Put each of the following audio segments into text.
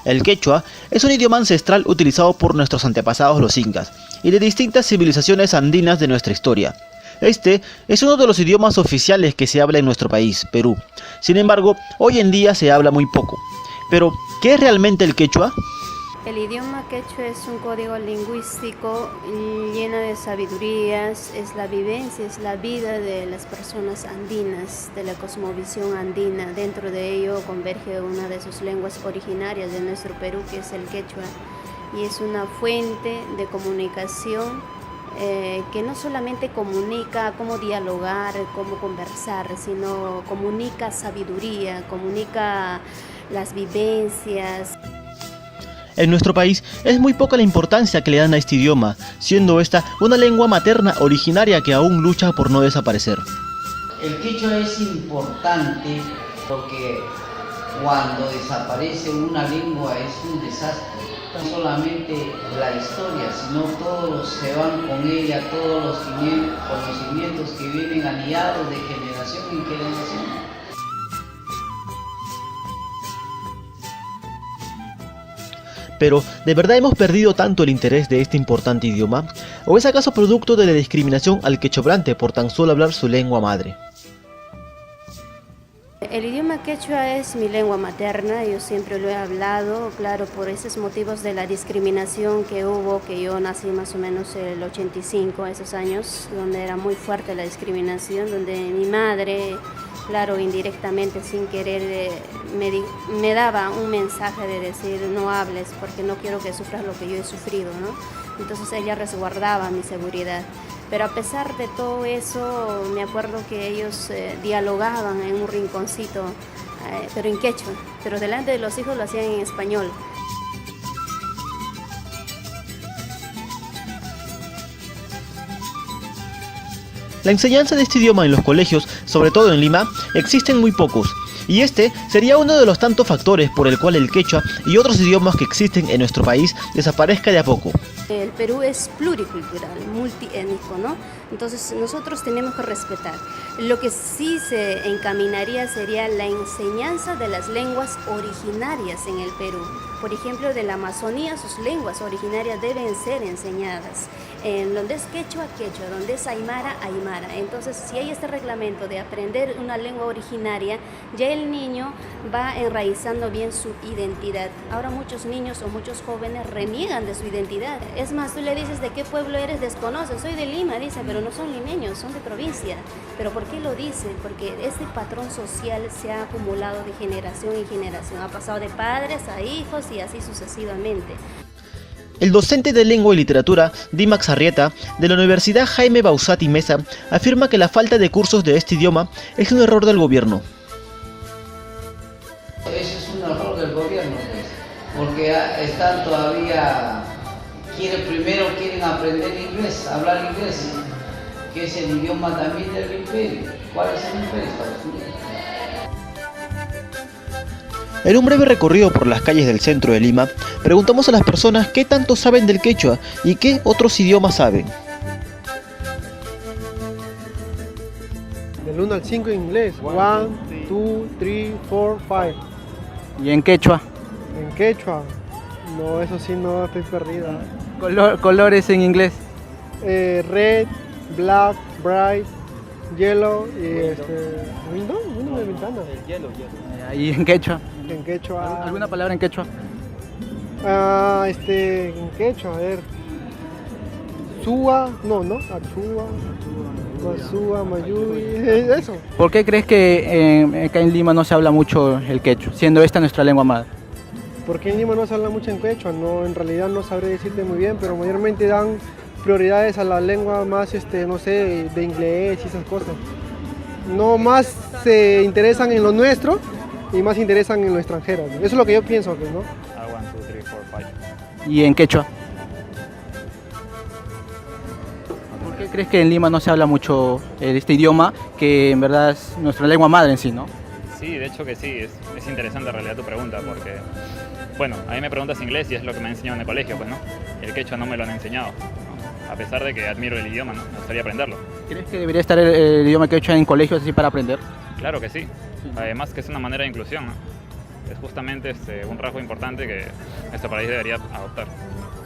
El quechua es un idioma ancestral utilizado por nuestros antepasados los incas y de distintas civilizaciones andinas de nuestra historia. Este es uno de los idiomas oficiales que se habla en nuestro país, Perú. Sin embargo, hoy en día se habla muy poco. Pero, ¿qué es realmente el quechua? El idioma quechua es un código lingüístico lleno de sabidurías, es la vivencia, es la vida de las personas andinas, de la cosmovisión andina. Dentro de ello converge una de sus lenguas originarias de nuestro Perú, que es el quechua, y es una fuente de comunicación que no solamente comunica cómo dialogar, cómo conversar, sino comunica sabiduría, comunica las vivencias. En nuestro país es muy poca la importancia que le dan a este idioma, siendo esta una lengua materna originaria que aún lucha por no desaparecer. El quechua es importante porque cuando desaparece una lengua es un desastre. No solamente la historia, sino todos se van con ella, todos los conocimientos que vienen anidados de generación en generación. Pero, ¿de verdad hemos perdido tanto el interés de este importante idioma? ¿O es acaso producto de la discriminación al quechobrante por tan solo hablar su lengua madre? El idioma quechua es mi lengua materna, yo siempre lo he hablado, claro, por esos motivos de la discriminación que hubo, que yo nací más o menos en el 85, esos años, donde era muy fuerte la discriminación, donde mi madre, claro, indirectamente, sin querer, me daba un mensaje de decir, no hables porque no quiero que sufras lo que yo he sufrido, ¿no? Entonces ella resguardaba mi seguridad. Pero a pesar de todo eso, me acuerdo que ellos dialogaban en un rinconcito, pero en quechua, pero delante de los hijos lo hacían en español. La enseñanza de este idioma en los colegios, sobre todo en Lima, existen muy pocos, y este sería uno de los tantos factores por el cual el quechua y otros idiomas que existen en nuestro país desaparezca de a poco. El Perú es pluricultural, multiétnico, ¿no? Entonces nosotros tenemos que respetar. Lo que sí se encaminaría sería la enseñanza de las lenguas originarias en el Perú. Por ejemplo, de la Amazonía, sus lenguas originarias deben ser enseñadas. En donde es quechua, quechua, donde es aymara, aymara. Entonces, si hay este reglamento de aprender una lengua originaria, ya el niño va enraizando bien su identidad. Ahora muchos niños o muchos jóvenes reniegan de su identidad. Es más, tú le dices de qué pueblo eres, desconoces, soy de Lima, dice, pero no son limeños, son de provincia. ¿Pero por qué lo dicen? Porque este patrón social se ha acumulado de generación en generación, ha pasado de padres a hijos y así sucesivamente. El docente de Lengua y Literatura, Dimax Arrieta, de la Universidad Jaime Bausati Mesa, afirma que la falta de cursos de este idioma es un error del gobierno. Eso es un error del gobierno, pues, porque están todavía, quieren aprender inglés, hablar inglés, que es el idioma también del imperio. ¿Cuál es el imperio? Estados Unidos. En un breve recorrido por las calles del centro de Lima, preguntamos a las personas qué tanto saben del quechua y qué otros idiomas saben. Del 1 al 5 en inglés. 1, 2, 3, 4, 5. ¿Y en quechua? En quechua. No, eso sí no, estoy perdida. Colores en inglés. Red, black, bright, yellow y window de ventana. ¿Y en quechua? En quechua. ¿Alguna palabra en quechua? En quechua, a ver. Sua, Achua, Masua, Mayui, eso. ¿Por qué crees que acá en Lima no se habla mucho el quechua, siendo esta nuestra lengua madre? Porque en Lima no se habla mucho en quechua, no, en realidad no sabré decirte muy bien, pero mayormente dan prioridades a la lengua más, no sé, de inglés y esas cosas. No más se interesan en lo nuestro y más se interesan en lo extranjero. Eso es lo que yo pienso, pues, ¿no? 1, 2, 3, 4, 5. ¿Y en quechua? ¿Por qué crees que en Lima no se habla mucho este idioma, que en verdad es nuestra lengua madre en sí, ¿no? Sí, de hecho que sí, es interesante en realidad tu pregunta, porque, bueno, a mí me preguntas inglés y es lo que me han enseñado en el colegio, pues, ¿no? Y el quechua no me lo han enseñado, ¿no? A pesar de que admiro el idioma, ¿no? Me gustaría aprenderlo. ¿Crees que debería estar el idioma quechua en colegios así para aprender? Claro que sí, además que es una manera de inclusión, ¿no? es justamente un rasgo importante que nuestro país debería adoptar.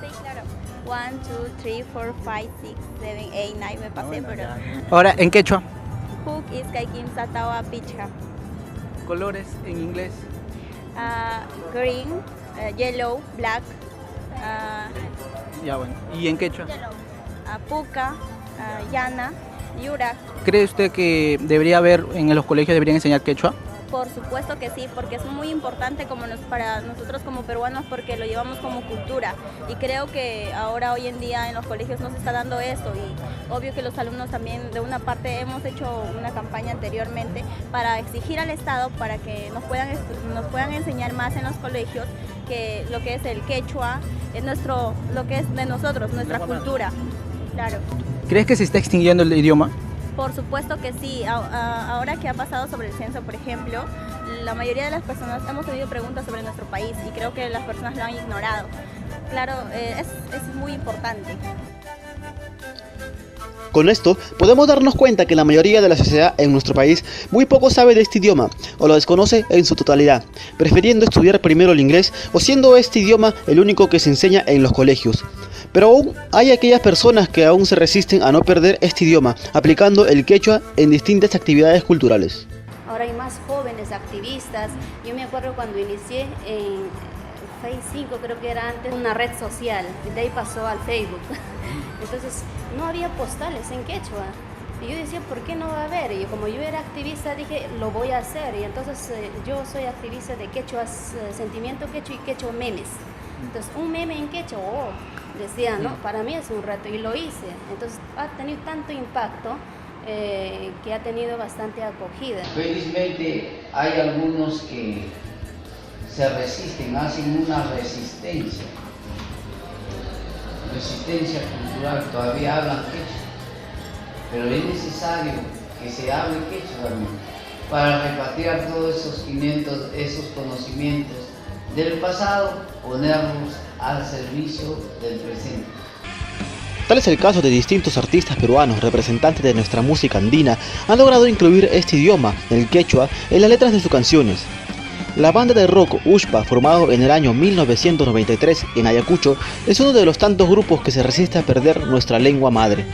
Sí, claro. 1, 2, 3, 4, 5, 6, 7, 8, 9, me pasé, pero... Ahora, en quechua, Hook is kaikim satawa picha. colores en inglés. Green, yellow, black, Ya bueno. ¿Y en quechua? puka, yana, yura. ¿Cree usted que debería haber, en los colegios deberían enseñar quechua? Por supuesto que sí, porque es muy importante para nosotros como peruanos, porque lo llevamos como cultura, y creo que ahora hoy en día en los colegios nos está dando eso, y obvio que los alumnos también de una parte hemos hecho una campaña anteriormente para exigir al Estado para que nos puedan enseñar más en los colegios que lo que es el quechua, es lo que es de nosotros, nuestra cultura. Claro. ¿Crees que se está extinguiendo el idioma? Por supuesto que sí. Ahora que ha pasado sobre el censo, por ejemplo, la mayoría de las personas hemos tenido preguntas sobre nuestro país y creo que las personas lo han ignorado. Claro, es muy importante. Con esto, podemos darnos cuenta que la mayoría de la sociedad en nuestro país muy poco sabe de este idioma o lo desconoce en su totalidad, prefiriendo estudiar primero el inglés o siendo este idioma el único que se enseña en los colegios. Pero aún hay aquellas personas que aún se resisten a no perder este idioma, aplicando el quechua en distintas actividades culturales. Ahora hay más jóvenes activistas. Yo me acuerdo cuando inicié en Facebook, creo que era antes una red social, y de ahí pasó al Facebook. Entonces no había postales en quechua. Y yo decía, ¿por qué no va a haber? Y como yo era activista dije, lo voy a hacer. Y entonces yo soy activista de quechua, sentimiento quechua y quechua memes. Entonces un meme en quechua, decía, ¿no? Para mí es un reto y lo hice. Entonces ha tenido tanto impacto que ha tenido bastante acogida. Felizmente hay algunos que se resisten, hacen una resistencia cultural, todavía hablan quechua, pero es necesario que se hable quechua también para repatriar todos esos conocimientos del pasado, ponerlos al servicio del presente. Tal es el caso de distintos artistas peruanos, representantes de nuestra música andina, han logrado incluir este idioma, el quechua, en las letras de sus canciones. La banda de rock Ushpa, formado en el año 1993 en Ayacucho, es uno de los tantos grupos que se resiste a perder nuestra lengua madre.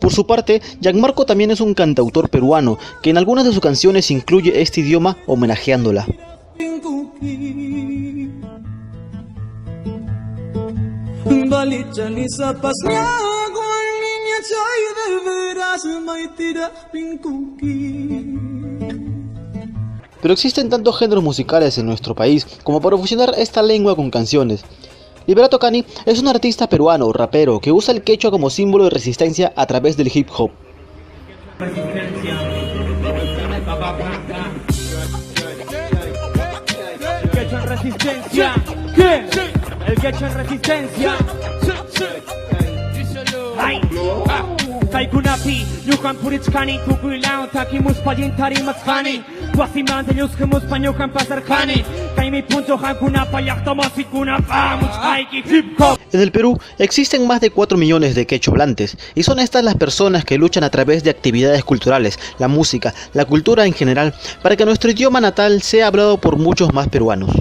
Por su parte, Gianmarco también es un cantautor peruano que en algunas de sus canciones incluye este idioma homenajeándola. Pero existen tantos géneros musicales en nuestro país como para fusionar esta lengua con canciones. Liberato Cani es un artista peruano, rapero, que usa el quechua como símbolo de resistencia a través del hip hop. El quechua en resistencia. ¿Qué? El quechua en resistencia. Ay. Kaikunapi, Yuhan Purichkani, Kukuilao, Takimus Payintari Matsani, Wasiman de Yuskimus Panyukan Pasarkani, Kaimi Punto Hankunapa, Yaktomasikuna, Muchaiki, Hip Hop. En el Perú existen más de 4 millones de quechua hablantes y son estas las personas que luchan a través de actividades culturales, la música, la cultura en general, para que nuestro idioma natal sea hablado por muchos más peruanos.